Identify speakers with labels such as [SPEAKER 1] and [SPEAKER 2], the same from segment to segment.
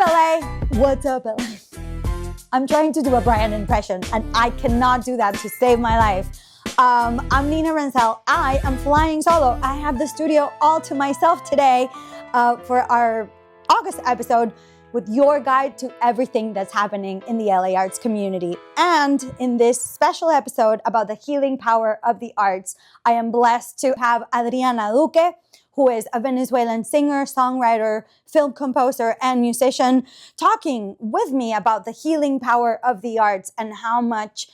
[SPEAKER 1] LA? What's up, LA? I'm trying to do a Brian impression, and I cannot do that to save my life. I'm Nina Renzel. I am flying solo. I have the studio all to myself today for our August episode with your guide to everything that's happening in the LA arts community. And in this special episode about the healing power of the arts, I am blessed to have Adriana Duque, who is a Venezuelan singer, songwriter, film composer, and musician, talking with me about the healing power of the arts and how much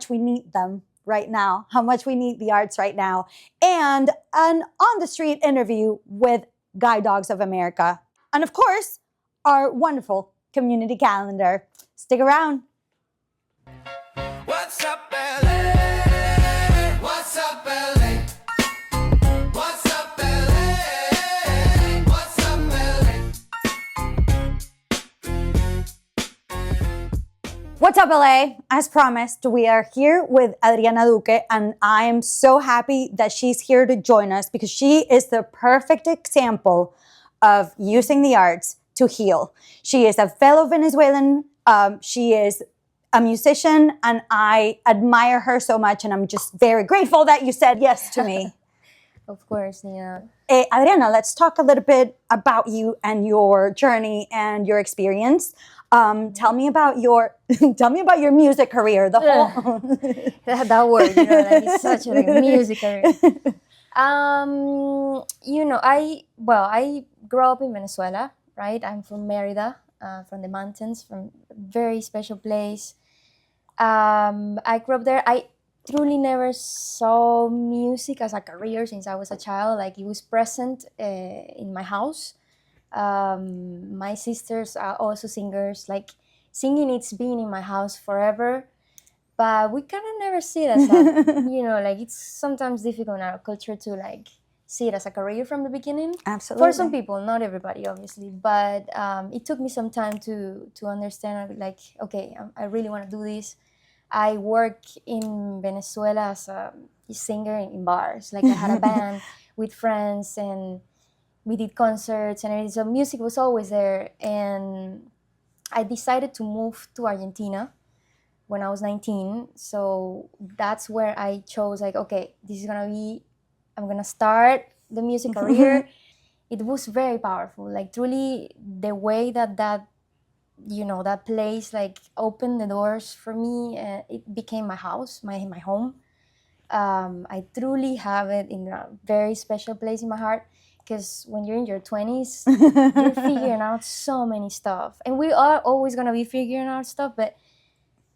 [SPEAKER 1] we need them right now, how much we need the arts right now, and an on-the-street interview with Guide Dogs of America. And of course, our wonderful community calendar. Stick around.
[SPEAKER 2] What's up, LA? What's up, LA? What's up, LA? What's up, LA?
[SPEAKER 1] What's up, LA? As promised, we are here with Adriana Duque, and I am so happy that she's here to join us because she is the perfect example of using the arts to heal. She is a fellow Venezuelan. She is a musician, and I admire her so much, and I'm just very grateful that you said yes to me.
[SPEAKER 3] Of course, yeah.
[SPEAKER 1] Adriana, let's talk a little bit about you and your journey and your experience. Tell me about your music career. The whole
[SPEAKER 3] that word, like it's such a music career. I grew up in Venezuela, right? I'm from Mérida, from the mountains, from a very special place. I grew up there. I truly never saw music as a career since I was a child. Like, it was present in my house. My sisters are also singers. Like, singing, it's been in my house forever. But we kind of never see it as like it's sometimes difficult in our culture to like see it as a career from the beginning.
[SPEAKER 1] Absolutely.
[SPEAKER 3] For some people, not everybody, obviously. But it took me some time to understand, like, okay, I really want to do this. I work in Venezuela as a singer in bars. Like, I had a band with friends, and we did concerts and everything. So music was always there. And I decided to move to Argentina when I was 19. So that's where I chose, like, okay, I'm gonna start the music career. It was very powerful. Like, truly, the way that place like opened the doors for me, it became my house, my home. I truly have it in a very special place in my heart, because when you're in your 20s, you're figuring out so many stuff. And we are always gonna be figuring out stuff, but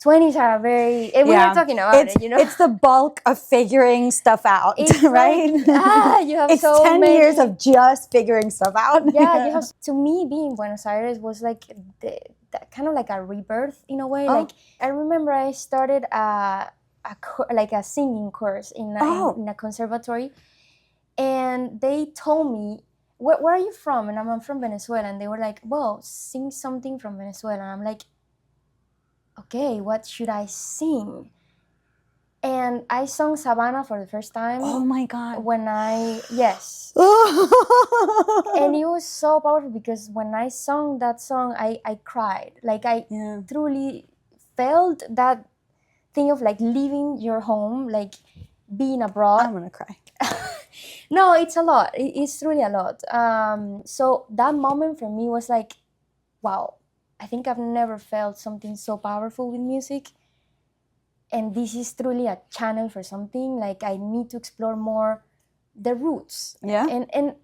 [SPEAKER 3] 20s are we were talking about it,
[SPEAKER 1] It's the bulk of figuring stuff out,
[SPEAKER 3] it's
[SPEAKER 1] right?
[SPEAKER 3] Like, you have
[SPEAKER 1] it's
[SPEAKER 3] so
[SPEAKER 1] 10
[SPEAKER 3] many
[SPEAKER 1] years of just figuring stuff out.
[SPEAKER 3] Yeah, you have. To me, being in Buenos Aires was like kind of like a rebirth in a way.
[SPEAKER 1] Oh.
[SPEAKER 3] Like, I remember I started a singing course in a conservatory, and they told me, where are you from? And I'm from Venezuela. And they were like, well, sing something from Venezuela. And I'm like, okay, what should I sing? And I sung Savannah for the first time.
[SPEAKER 1] Oh my God.
[SPEAKER 3] Yes. And it was so powerful, because when I sung that song, I cried. Like, I truly felt that thing of like leaving your home, like being abroad.
[SPEAKER 1] I'm gonna cry.
[SPEAKER 3] No, it's a lot. It's really a lot. So that moment for me was like, wow, I think I've never felt something so powerful with music. And this is truly a channel for something. Like, I need to explore more the roots.
[SPEAKER 1] Yeah.
[SPEAKER 3] And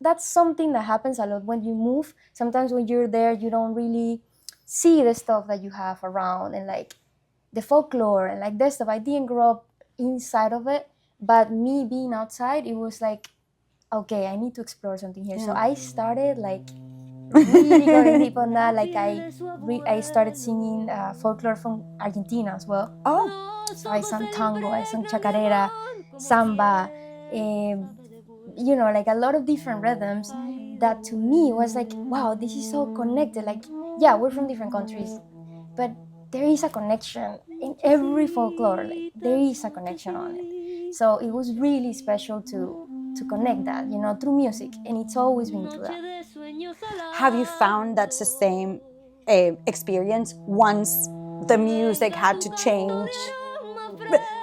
[SPEAKER 3] that's something that happens a lot when you move. Sometimes when you're there, you don't really see the stuff that you have around, and like the folklore and like this stuff. I didn't grow up inside of it, but me being outside, it was like, okay, I need to explore something here. So I started like really going deep on that. Like, I started singing folklore from Argentina as well.
[SPEAKER 1] Oh.
[SPEAKER 3] So I sang tango, I sang chacarera, samba, like a lot of different rhythms that to me was like, wow, this is so connected. Like, yeah, we're from different countries, but there is a connection in every folklore. Like, there is a connection on it. So it was really special to connect that, through music, and it's always been through that.
[SPEAKER 1] Have you found that's the same experience once the music had to change?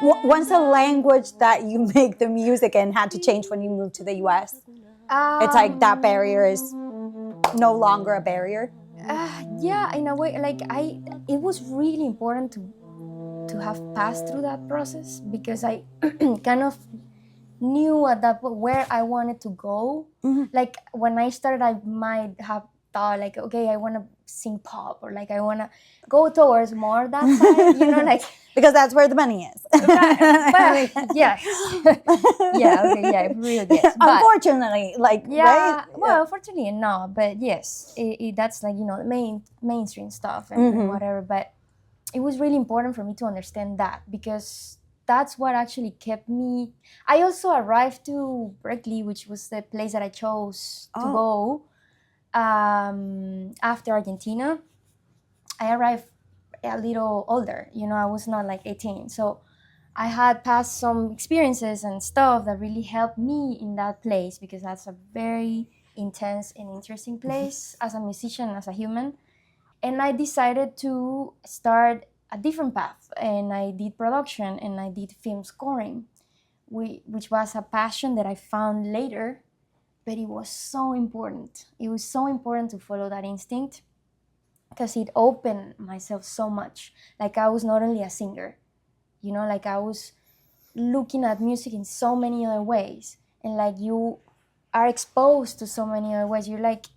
[SPEAKER 1] Once the language that you make the music in had to change when you moved to the US? It's like that barrier is no longer a barrier.
[SPEAKER 3] Yeah, in a way, like it was really important to have passed through that process, because I kind of knew at that point where I wanted to go. Like when I started, I might have thought like, okay, I want to sing pop, or like I want to go towards more that side, like.
[SPEAKER 1] Because that's where the money is.
[SPEAKER 3] Right, but, yes. Yeah, okay, yeah, really, yes. But,
[SPEAKER 1] unfortunately, like,
[SPEAKER 3] yeah,
[SPEAKER 1] right?
[SPEAKER 3] well, unfortunately, no, but yes, that's like, the mainstream stuff and whatever. But it was really important for me to understand that, because that's what actually kept me. I also arrived to Berkeley, which was the place that I chose to go after Argentina. I arrived a little older, I was not like 18. So I had passed some experiences and stuff that really helped me in that place, because that's a very intense and interesting place as a musician, as a human. And I decided to start a different path, and I did production and I did film scoring, which was a passion that I found later, but it was so important. It was so important to follow that instinct, because it opened myself so much. Like I was not only a singer, like I was looking at music in so many other ways, and like you are exposed to so many other ways. You're like,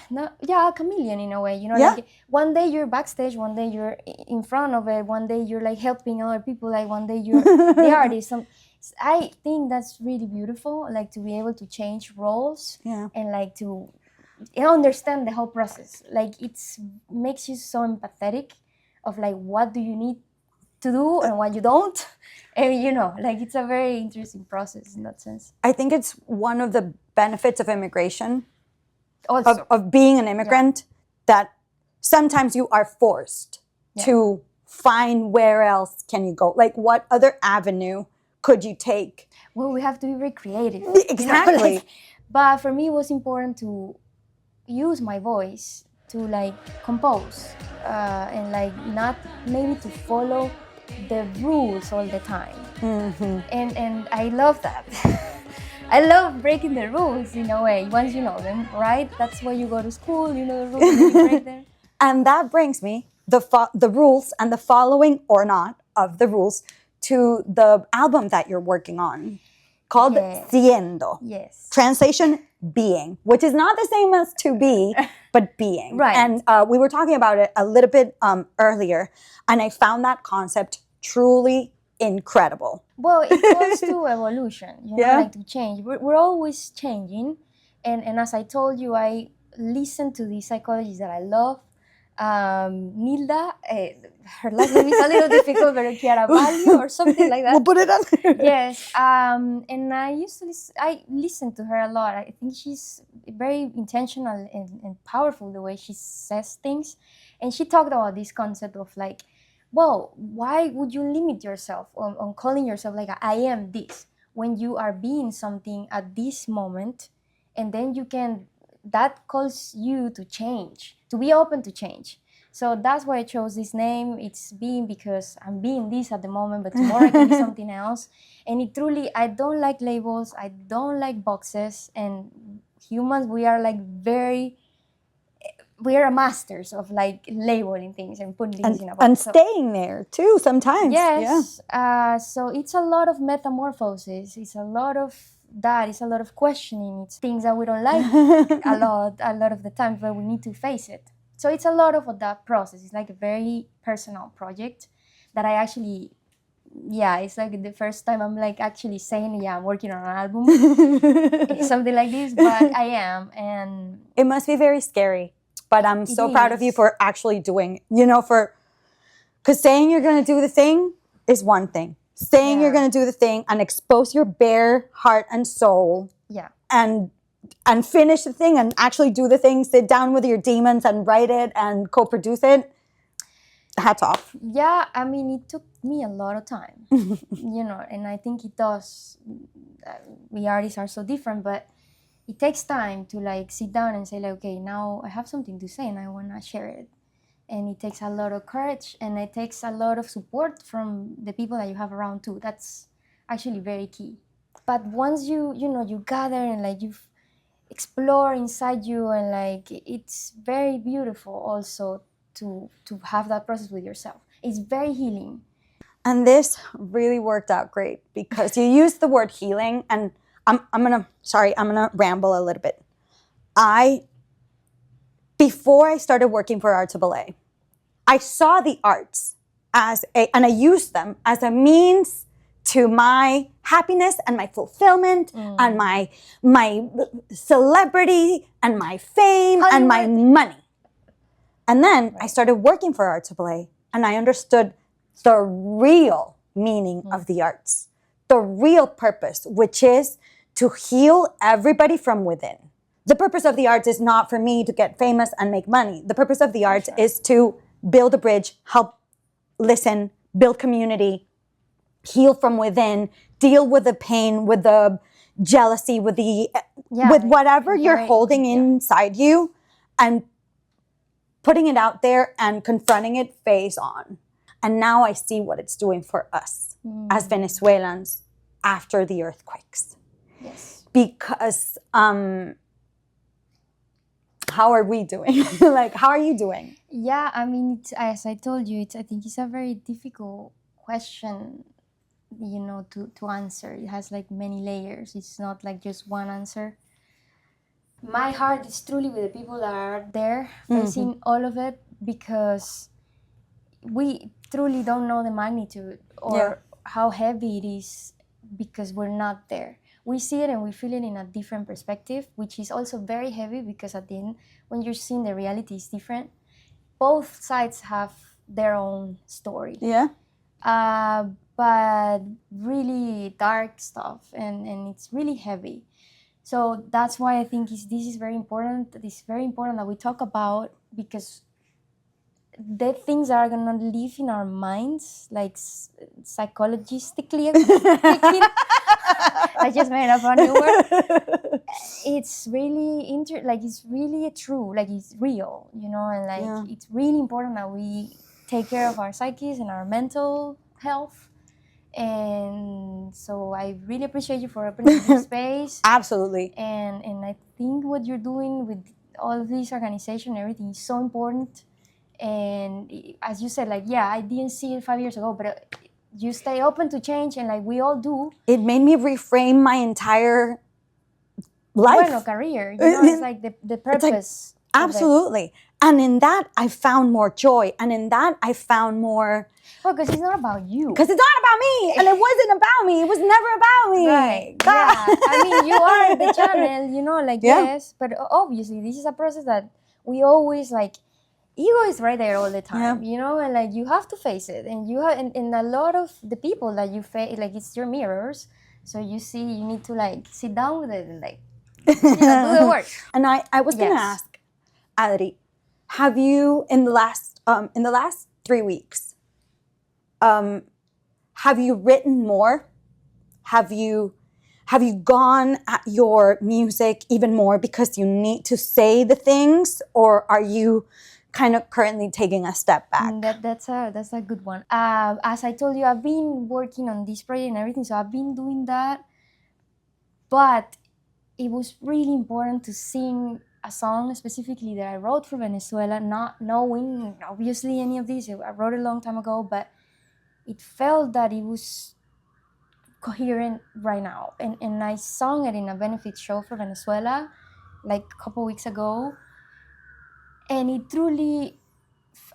[SPEAKER 3] a chameleon in a way, like one day you're backstage, one day you're in front of it, one day you're like helping other people, like one day you're the artist. I think that's really beautiful, like to be able to change roles and like to understand the whole process. Like it makes you so empathetic of like what do you need to do and what you don't, and like it's a very interesting process in that sense.
[SPEAKER 1] I think it's one of the benefits of immigration,
[SPEAKER 3] Also,
[SPEAKER 1] of being an immigrant, that sometimes you are forced to find where else can you go. Like what other avenue could you take?
[SPEAKER 3] Well, we have to be very creative.
[SPEAKER 1] Exactly.
[SPEAKER 3] But for me, it was important to use my voice to like compose and like not maybe to follow the rules all the time. And I love that. I love breaking the rules in a way. Once you know them, right? That's why you go to school. You know the rules, and you break them.
[SPEAKER 1] And that brings me the rules and the following or not of the rules to the album that you're working on, called Siendo.
[SPEAKER 3] Yes.
[SPEAKER 1] Translation, being, which is not the same as to be, but being.
[SPEAKER 3] Right.
[SPEAKER 1] And we were talking about it a little bit earlier, and I found that concept truly incredible.
[SPEAKER 3] Well, it goes to evolution, like to change. We're always changing. And as I told you, I listen to these psychologists that I love. Nilda, her last name is a little difficult, but Chiaravalli or something like that.
[SPEAKER 1] We'll put it on there.
[SPEAKER 3] Yes, and I used to listen to her a lot. I think she's very intentional and powerful the way she says things. And she talked about this concept of like, well, why would you limit yourself on calling yourself like I am this, when you are being something at this moment, and then that calls you to change, to be open to change. So that's why I chose this name. It's being, because I'm being this at the moment, but tomorrow I can be something else. And I don't like labels. I don't like boxes. And humans, we are like we are masters of like labeling things and putting things in a box.
[SPEAKER 1] And staying there too sometimes.
[SPEAKER 3] Yes. Yeah. So it's a lot of metamorphosis. It's a lot of that. It's a lot of questioning. It's things that we don't like a lot of the times, but we need to face it. So it's a lot of that process. It's like a very personal project that I actually, it's like the first time I'm like actually saying, I'm working on an album, something like this, but I am. And
[SPEAKER 1] it must be very scary. But I'm so proud of you for actually doing, because saying you're going to do the thing is one thing. Saying you're going to do the thing and expose your bare heart and soul.
[SPEAKER 3] Yeah.
[SPEAKER 1] And finish the thing and actually do the thing, sit down with your demons and write it and co-produce it. Hats off.
[SPEAKER 3] Yeah, I mean, it took me a lot of time, and I think it does. We artists are so different, but it takes time to like sit down and say like, okay, now I have something to say and I want to share it. And it takes a lot of courage, and it takes a lot of support from the people that you have around too. That's actually very key. But once you gather and like you explore inside you, and like it's very beautiful also to have that process with yourself. It's very healing.
[SPEAKER 1] And this really worked out great because you used the word healing, and I'm gonna ramble a little bit. Before I started working for Arts of Ballet, I saw the arts and I used them as a means to my happiness and my fulfillment and my celebrity and my fame and my money. And then I started working for Arts of Ballet, and I understood the real meaning of the arts, the real purpose, which is to heal everybody from within. The purpose of the arts is not for me to get famous and make money. The purpose of the arts is to build a bridge, help listen, build community, heal from within, deal with the pain, with the jealousy, with whatever you're holding inside you, and putting it out there and confronting it face on. And now I see what it's doing for us as Venezuelans after the earthquakes.
[SPEAKER 3] Yes.
[SPEAKER 1] Because how are we doing? Like, how are you doing?
[SPEAKER 3] Yeah, I mean, as I told you, I think it's a very difficult question, to answer. It has like many layers. It's not like just one answer. My heart is truly with the people that are there facing all of it, because we truly don't know the magnitude or how heavy it is, because we're not there. We see it and we feel it in a different perspective, which is also very heavy, because at the end, when you're seeing the reality is different. Both sides have their own story.
[SPEAKER 1] Yeah.
[SPEAKER 3] But really dark stuff, and it's really heavy. So that's why I think this is very important. It's very important that we talk about, because the things that are going to live in our minds, like psychologically speaking, I just made up a new word. It's really it's really true, like it's real, and like it's really important that we take care of our psyches and our mental health. And so I really appreciate you for opening this space.
[SPEAKER 1] Absolutely.
[SPEAKER 3] And I think what you're doing with all of this organization, everything is so important. And as you said, like, I didn't see it 5 years ago, but you stay open to change, and like we all do.
[SPEAKER 1] It made me reframe my entire life.
[SPEAKER 3] Career. It's like the purpose.
[SPEAKER 1] Like, absolutely. And in that, I found more joy. And in that, I found more...
[SPEAKER 3] Well, because it's not about you.
[SPEAKER 1] Because it's not about me. And it wasn't about me. It was never about me.
[SPEAKER 3] Right. Yeah. I mean, you are the channel, yes. But obviously, this is a process that we always, like, ego is right there all the time, and like you have to face it. And you have, and a lot of the people that you face, like, it's your mirrors. So you need to like sit down with it and like, do the work.
[SPEAKER 1] And I was going to ask, Adri, have you, in the last 3 weeks, have you written more? Have you gone at your music even more because you need to say the things, or are you kind of currently taking a step back?
[SPEAKER 3] That's a good one. As I told you, I've been working on this project and everything, so I've been doing that. But it was really important to sing a song specifically that I wrote for Venezuela, not knowing obviously any of this. I wrote it a long time ago, but it felt that it was coherent right now. And I sung it in a benefit show for Venezuela like a couple weeks ago. And it truly,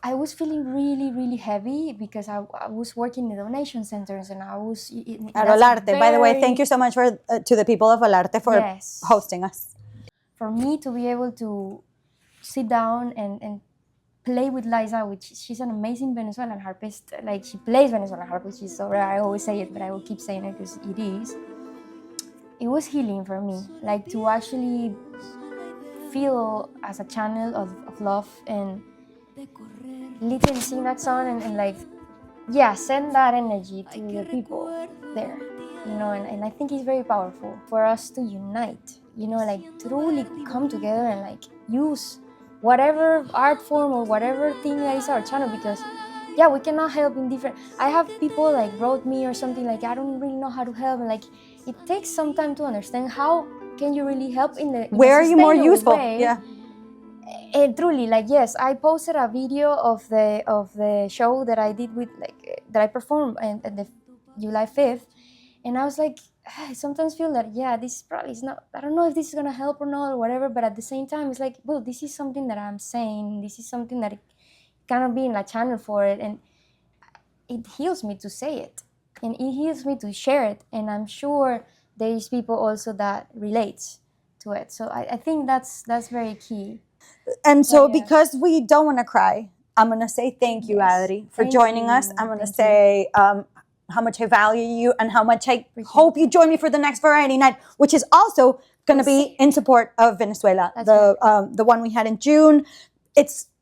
[SPEAKER 3] I was feeling really, really heavy, because I was working in the donation centers, and I was...
[SPEAKER 1] At Olarte. By the way, thank you so much to the people of Olarte for hosting us.
[SPEAKER 3] For me to be able to sit down and play with Liza, which she's an amazing Venezuelan harpist. Like, she plays Venezuelan harp, which is so rare. I always say it, but I will keep saying it because it is. It was healing for me, like, to actually feel as a channel of love, and literally sing that song and like, send that energy to the people there. and I think it's very powerful for us to unite, like to really come together and like use whatever art form or whatever thing that is our channel, because we cannot help in different. I have people like wrote me or something like, I don't really know how to help, and like it takes some time to understand how can you really help in
[SPEAKER 1] where are you more useful
[SPEAKER 3] way. And truly, like, yes, I posted a video of the show that I did with that I performed at the July 5th, and I was like, I sometimes feel that this probably is not, I don't know if this is gonna help or not or whatever, but at the same time it's like, well, this is something that I'm saying, this is something that it cannot be in a channel for it, and it heals me to say it, and it heals me to share it, and I'm sure there is people also that relates to it. So I think that's very key.
[SPEAKER 1] And so because we don't want to cry, I'm going to say thank you, Adri, for joining us. I'm going to say how much I value you and how much I hope you join me for the next variety night, which is also going to be in support of Venezuela. The one we had in June.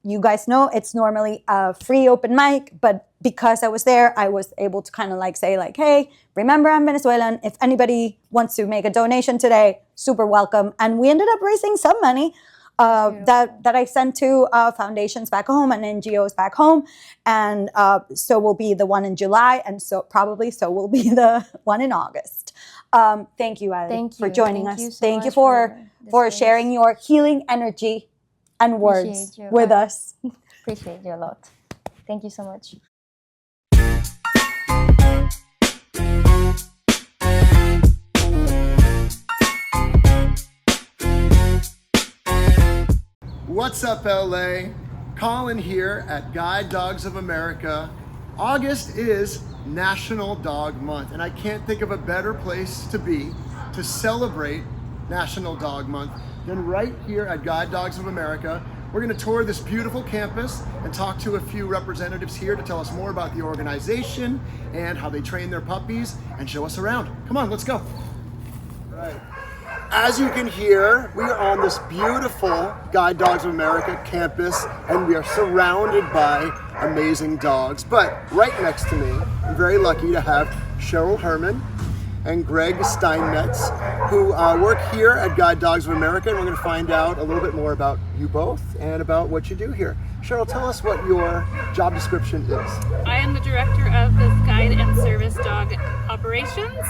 [SPEAKER 1] You guys know it's normally a free open mic, but because I was there, I was able to kind of like say like, hey, remember I'm Venezuelan. If anybody wants to make a donation today, super welcome. And we ended up raising some money that I sent to foundations back home and NGOs back home. And so will be the one in July, and so will be the one in August. Thank you, Ali, for joining us. Thank you for sharing your healing energy and words with us.
[SPEAKER 3] Appreciate you a lot. Thank you so much.
[SPEAKER 4] What's up, LA? Colin here at Guide Dogs of America. August is National Dog Month, and I can't think of a better place to be to celebrate National Dog Month than right here at Guide Dogs of America. We're going to tour this beautiful campus and talk to a few representatives here to tell us more about the organization and how they train their puppies and show us around. Come on, let's go. All right. As you can hear, we are on this beautiful Guide Dogs of America campus, and we are surrounded by amazing dogs. But right next to me, I'm very lucky to have Cheryl Herman and Greg Steinmetz, who work here at Guide Dogs of America, and we're going to find out a little bit more about you both and about what you do here. Cheryl, tell us what your job description is.
[SPEAKER 5] I am the director of the Guide and Service Dog Operations,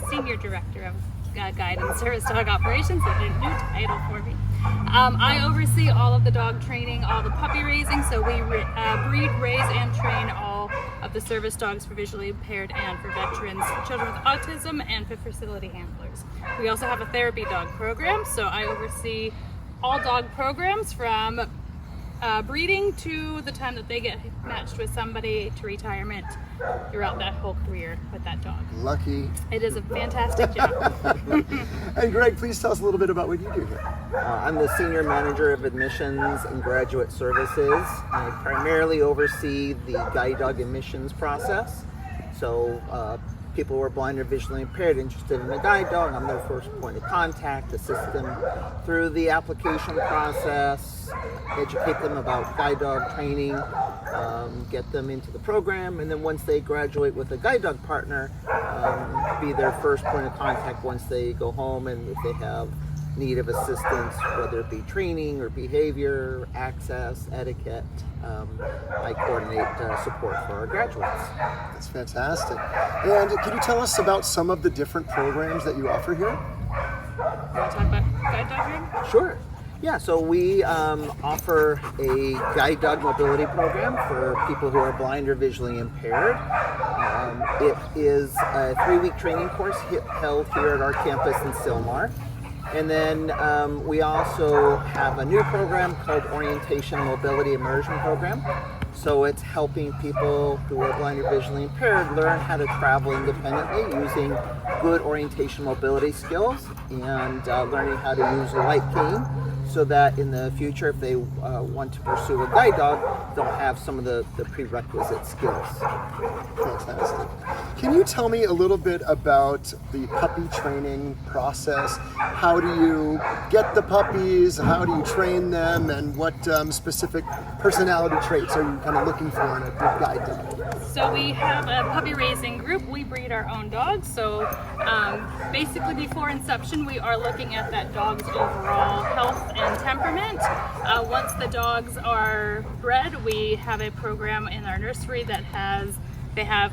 [SPEAKER 5] Senior Director of Guide and Service Dog Operations. That's a new title for me. I oversee all of the dog training, all the puppy raising, so we breed, raise, and train all of the service dogs for visually impaired and for veterans, children with autism, and for facility handlers. We also have a therapy dog program, so I oversee all dog programs from breeding to the time that they get matched with somebody to retirement, throughout that whole career with that dog.
[SPEAKER 4] Lucky.
[SPEAKER 5] It is a fantastic job.
[SPEAKER 4] And Greg, please tell us a little bit about what you do here.
[SPEAKER 6] I'm the Senior Manager of Admissions and Graduate Services. I primarily oversee the guide dog admissions process. So people who are blind or visually impaired interested in a guide dog, I'm their first point of contact, assist them through the application process, educate them about guide dog training, get them into the program, and then once they graduate with a guide dog partner, be their first point of contact once they go home, and if they have need of assistance, whether it be training or behavior, access, etiquette, I coordinate support for our graduates.
[SPEAKER 4] That's fantastic. And can you tell us about some of the different programs that you offer here?
[SPEAKER 5] You want to talk about guide dog training?
[SPEAKER 6] Sure. Yeah, so we offer a guide dog mobility program for people who are blind or visually impaired. It is a 3-week training course held here at our campus in Sylmar. And then we also have a new program called Orientation Mobility Immersion Program. So it's helping people who are blind or visually impaired learn how to travel independently using good orientation mobility skills and learning how to use a light cane, so that in the future, if they want to pursue a guide dog, they'll have some of the prerequisite skills.
[SPEAKER 4] Fantastic. Can you tell me a little bit about the puppy training process? How do you get the puppies? How do you train them? And what specific personality traits are you kind of looking for in a good guide dog?
[SPEAKER 5] So we have a puppy raising group. We breed our own dogs. So basically before inception, we are looking at that dog's overall health and temperament. Once the dogs are bred, we have a program in our nursery that they have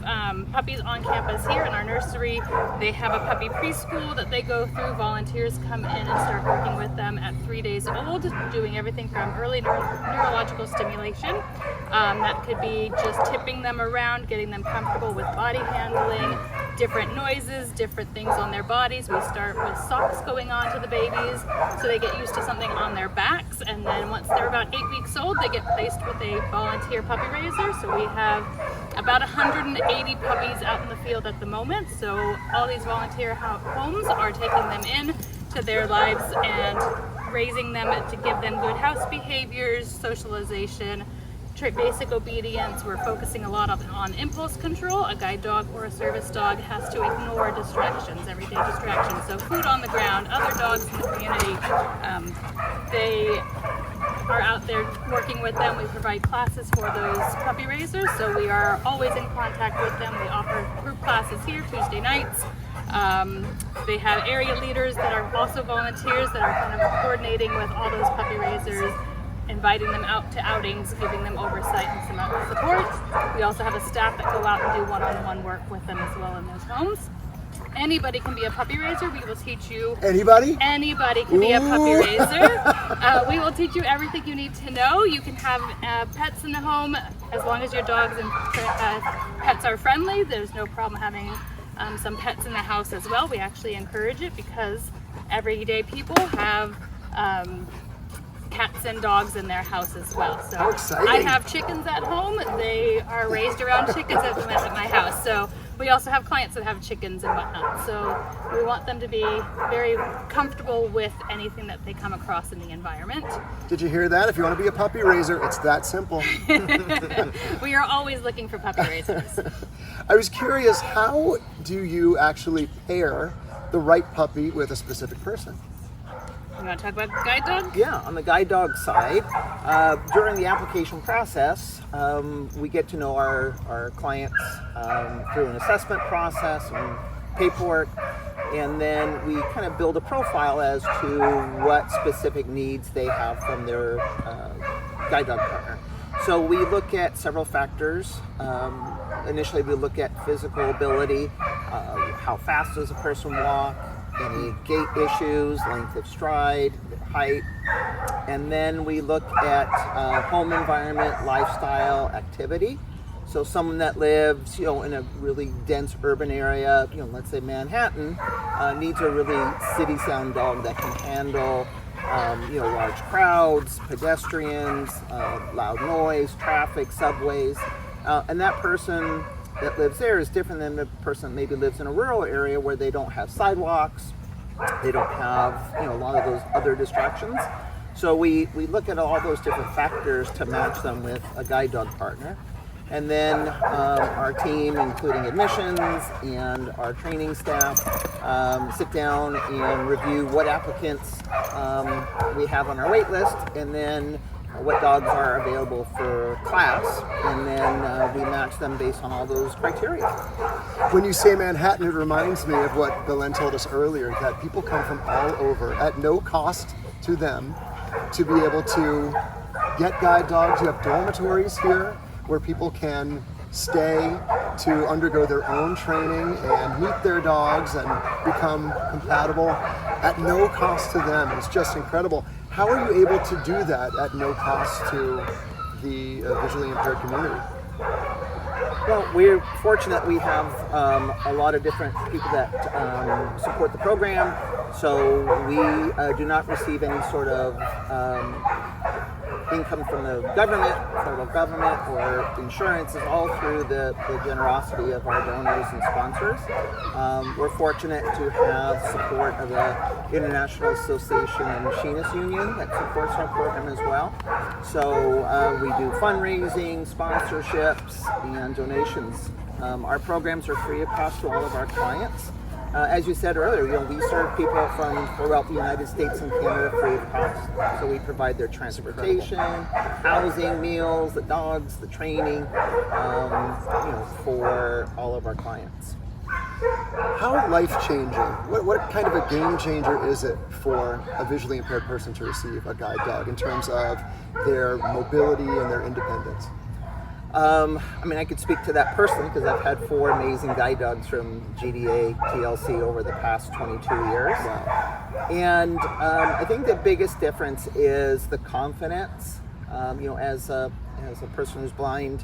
[SPEAKER 5] puppies on campus here in our nursery. They have a puppy preschool that they go through. Volunteers come in and start working with them at 3 days old, doing everything from early neurological stimulation. That could be just tipping them around, getting them comfortable with body handling, different noises, different things on their bodies. We start with socks going on to the babies so they get used to something on their backs, and then once they're about 8 weeks old, they get placed with a volunteer puppy raiser. So we have about 180 puppies out in the field at the moment. So all these volunteer homes are taking them in to their lives and raising them to give them good house behaviors, socialization, basic obedience. We're focusing a lot on impulse control. A guide dog or a service dog has to ignore distractions, everyday distractions. So food on the ground, other dogs in the community, they are out there working with them. We provide classes for those puppy raisers, so we are always in contact with them. We offer group classes here Tuesday nights. They have area leaders that are also volunteers that are kind of coordinating with all those puppy raisers, inviting them out to outings, giving them oversight and some support. We also have a staff that go out and do one-on-one work with them as well in those homes. Anybody can be a puppy raiser. We will teach you.
[SPEAKER 4] Anybody?
[SPEAKER 5] Anybody can be a puppy raiser. We will teach you everything you need to know. You can have pets in the home as long as your dogs and pets are friendly. There's no problem having some pets in the house as well. We actually encourage it because everyday people have cats and dogs in their house as well. So
[SPEAKER 4] how exciting.
[SPEAKER 5] I have chickens at home. They are raised around chickens at my house. So we also have clients that have chickens and whatnot. So we want them to be very comfortable with anything that they come across in the environment.
[SPEAKER 4] Did you hear that? If you want to be a puppy raiser, it's that simple.
[SPEAKER 5] We are always looking for puppy raisers.
[SPEAKER 4] I was curious, how do you actually pair the right puppy with a specific person?
[SPEAKER 5] You want to talk about guide dog?
[SPEAKER 6] Yeah, on the guide dog side, during the application process, we get to know our clients through an assessment process and paperwork, and then we kind of build a profile as to what specific needs they have from their guide dog partner. So we look at several factors. Initially, we look at physical ability, how fast does a person walk, any gait issues, length of stride, height, and then we look at home environment, lifestyle, activity. So someone that lives, in a really dense urban area, let's say Manhattan, needs a really city sound dog that can handle, large crowds, pedestrians, loud noise, traffic, subways, and that person that lives there is different than the person that maybe lives in a rural area where they don't have sidewalks, they don't have a lot of those other distractions. So we look at all those different factors to match them with a guide dog partner. And then our team, including admissions and our training staff, sit down and review what applicants we have on our wait list, and then what dogs are available for class, and then we match them based on all those criteria.
[SPEAKER 4] When you say Manhattan, it reminds me of what Belen told us earlier, that people come from all over at no cost to them to be able to get guide dogs. You have dormitories here where people can stay to undergo their own training and meet their dogs and become compatible at no cost to them. It's just incredible. How are you able to do that at no cost to the visually impaired community?
[SPEAKER 6] Well, we're fortunate we have a lot of different people that support the program, so we do not receive any sort of income from the government, federal government, or insurance. Is all through the generosity of our donors and sponsors. We're fortunate to have support of the International Association and Machinists Union that supports our program as well. So we do fundraising, sponsorships, and donations. Our programs are free of cost to all of our clients. as you said earlier, we serve people from throughout the United States and Canada free of cost. So we provide their transportation, housing, meals, the dogs, the training, for all of our clients.
[SPEAKER 4] How life-changing, what kind of a game changer is it for a visually impaired person to receive a guide dog in terms of their mobility and their independence?
[SPEAKER 6] I could speak to that personally because I've had 4 amazing guide dogs from GDA TLC over the past 22 years.
[SPEAKER 4] Wow.
[SPEAKER 6] And I think the biggest difference is the confidence. As a person who's blind,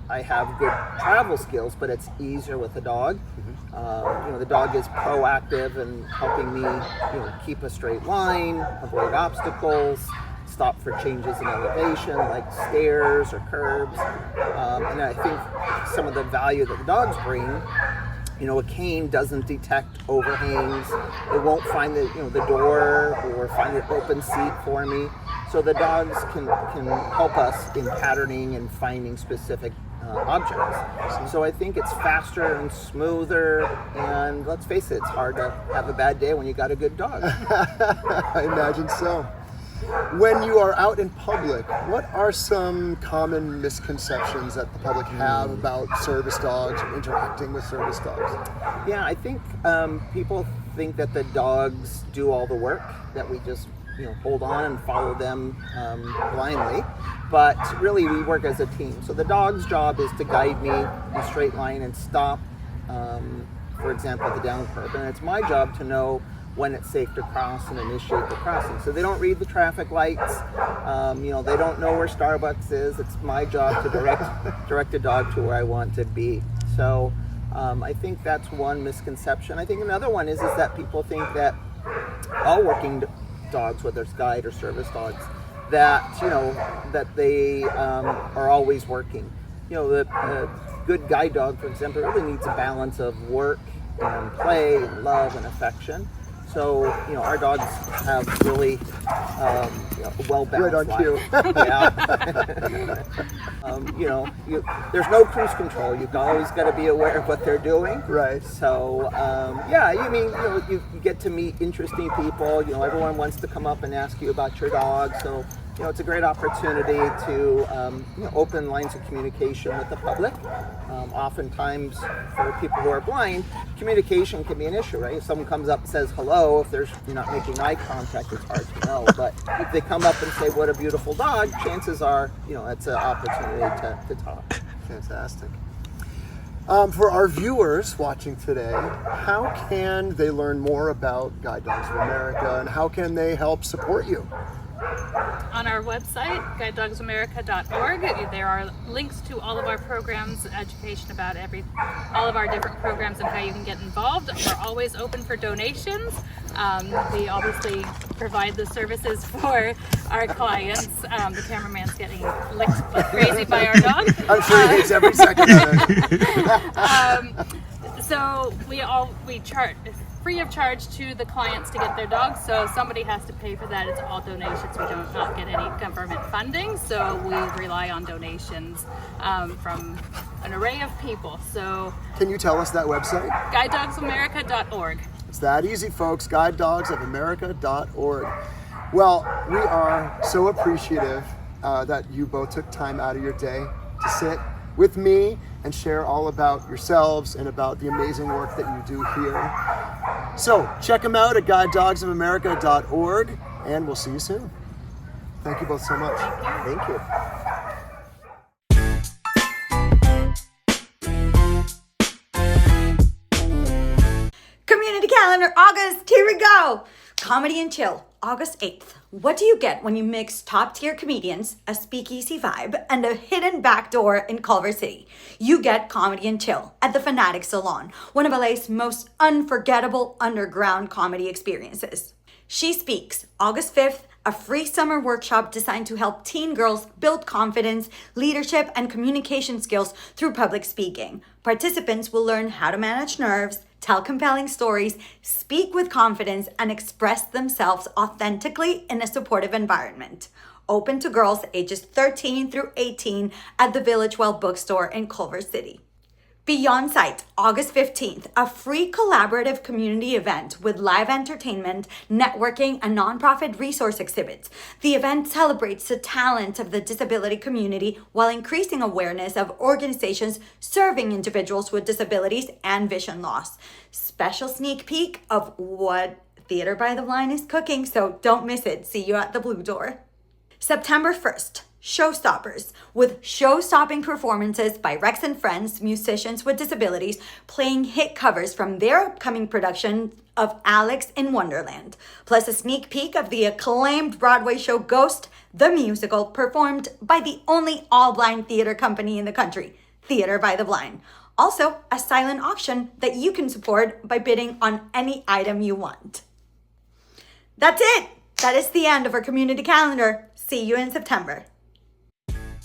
[SPEAKER 6] I have good travel skills, but it's easier with a dog. The dog is proactive in helping me, keep a straight line, avoid obstacles, stop for changes in elevation like stairs or curbs. And I think some of the value that the dogs bring, a cane doesn't detect overhangs. It won't find the door or find an open seat for me. So the dogs can help us in patterning and finding specific objects. So I think it's faster and smoother, and let's face it, it's hard to have a bad day when you got a good dog.
[SPEAKER 4] I imagine so. When you are out in public, what are some common misconceptions that the public have about service dogs or interacting with service dogs?
[SPEAKER 6] Yeah, I think people think that the dogs do all the work, that we just hold on and follow them blindly. But really, we work as a team. So the dog's job is to guide me in a straight line and stop, for example, at the down curb. And it's my job to know when it's safe to cross and initiate the crossing. So they don't read the traffic lights. They don't know where Starbucks is. It's my job to direct a dog to where I want to be. So I think that's one misconception. I think another one is that people think that all working dogs, whether it's guide or service dogs, that they are always working. The good guide dog, for example, really needs a balance of work and play and love and affection. So, our dogs have really a well-balanced life. Yeah. There's no cruise control. You've always got to be aware of what they're doing.
[SPEAKER 4] Right.
[SPEAKER 6] So, you get to meet interesting people. Everyone wants to come up and ask you about your dog. So, it's a great opportunity to open lines of communication with the public. Oftentimes, for people who are blind, communication can be an issue, right? If someone comes up and says hello, if you're not making eye contact, it's hard to know. But if they come up and say, "What a beautiful dog," chances are, it's an opportunity to talk.
[SPEAKER 4] Fantastic. For our viewers watching today, how can they learn more about Guide Dogs of America, and how can they help support you?
[SPEAKER 5] On our website, guidedogsamerica.org, there are links to all of our programs, education about all of our different programs and how you can get involved. We're always open for donations. We obviously provide the services for our clients. The cameraman's getting licked like crazy by our dog.
[SPEAKER 4] I'm sure he hates every second of it.
[SPEAKER 5] So we charge free of charge to the clients to get their dogs, so somebody has to pay for that. It's all donations. We don't not get any government funding, so we rely on donations from an array of people. So
[SPEAKER 4] can you tell us that website?
[SPEAKER 5] guidedogsamerica.org.
[SPEAKER 4] It's that easy, folks. guidedogofamerica.org. Well, we are so appreciative that you both took time out of your day to sit with me and share all about yourselves and about the amazing work that you do here. So check them out at guidedogofamerica.org, and we'll see you soon. Thank you both so much.
[SPEAKER 6] Thank you.
[SPEAKER 1] Community calendar, August, here we go. Comedy and Chill, August 8th. What do you get when you mix top-tier comedians, a speakeasy vibe, and a hidden back door in Culver City? You get Comedy and Chill at the Fanatic Salon, one of LA's most unforgettable underground comedy experiences. She Speaks, August 5th, a free summer workshop designed to help teen girls build confidence, leadership, and communication skills through public speaking. Participants will learn how to manage nerves, tell compelling stories, speak with confidence, and express themselves authentically in a supportive environment. Open to girls ages 13 through 18 at the Village Well Bookstore in Culver City. Beyond Sight, August 15th, a free collaborative community event with live entertainment, networking, and nonprofit resource exhibits. The event celebrates the talent of the disability community while increasing awareness of organizations serving individuals with disabilities and vision loss. Special sneak peek of what Theater by the Blind is cooking, so don't miss it. See you at the Blue Door. September 1st, Showstoppers, with show-stopping performances by Rex and Friends, musicians with disabilities, playing hit covers from their upcoming production of Alex in Wonderland, plus a sneak peek of the acclaimed Broadway show Ghost, the musical, performed by the only all-blind theater company in the country, Theater by the Blind. Also, a silent auction that you can support by bidding on any item you want. That's it! That is the end of our community calendar. See you in September.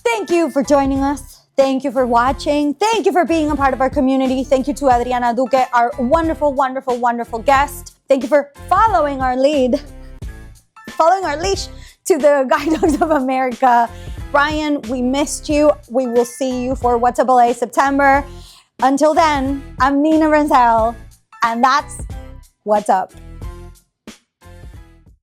[SPEAKER 1] Thank you for joining us. Thank you for watching. Thank you for being a part of our community. Thank you to Adriana Duque, our wonderful, wonderful, wonderful guest. Thank you for following our leash to the Guide Dogs of America. Brian, we missed you. We will see you for What's Up LA September. Until then, I'm Nina Renzel, and that's What's Up.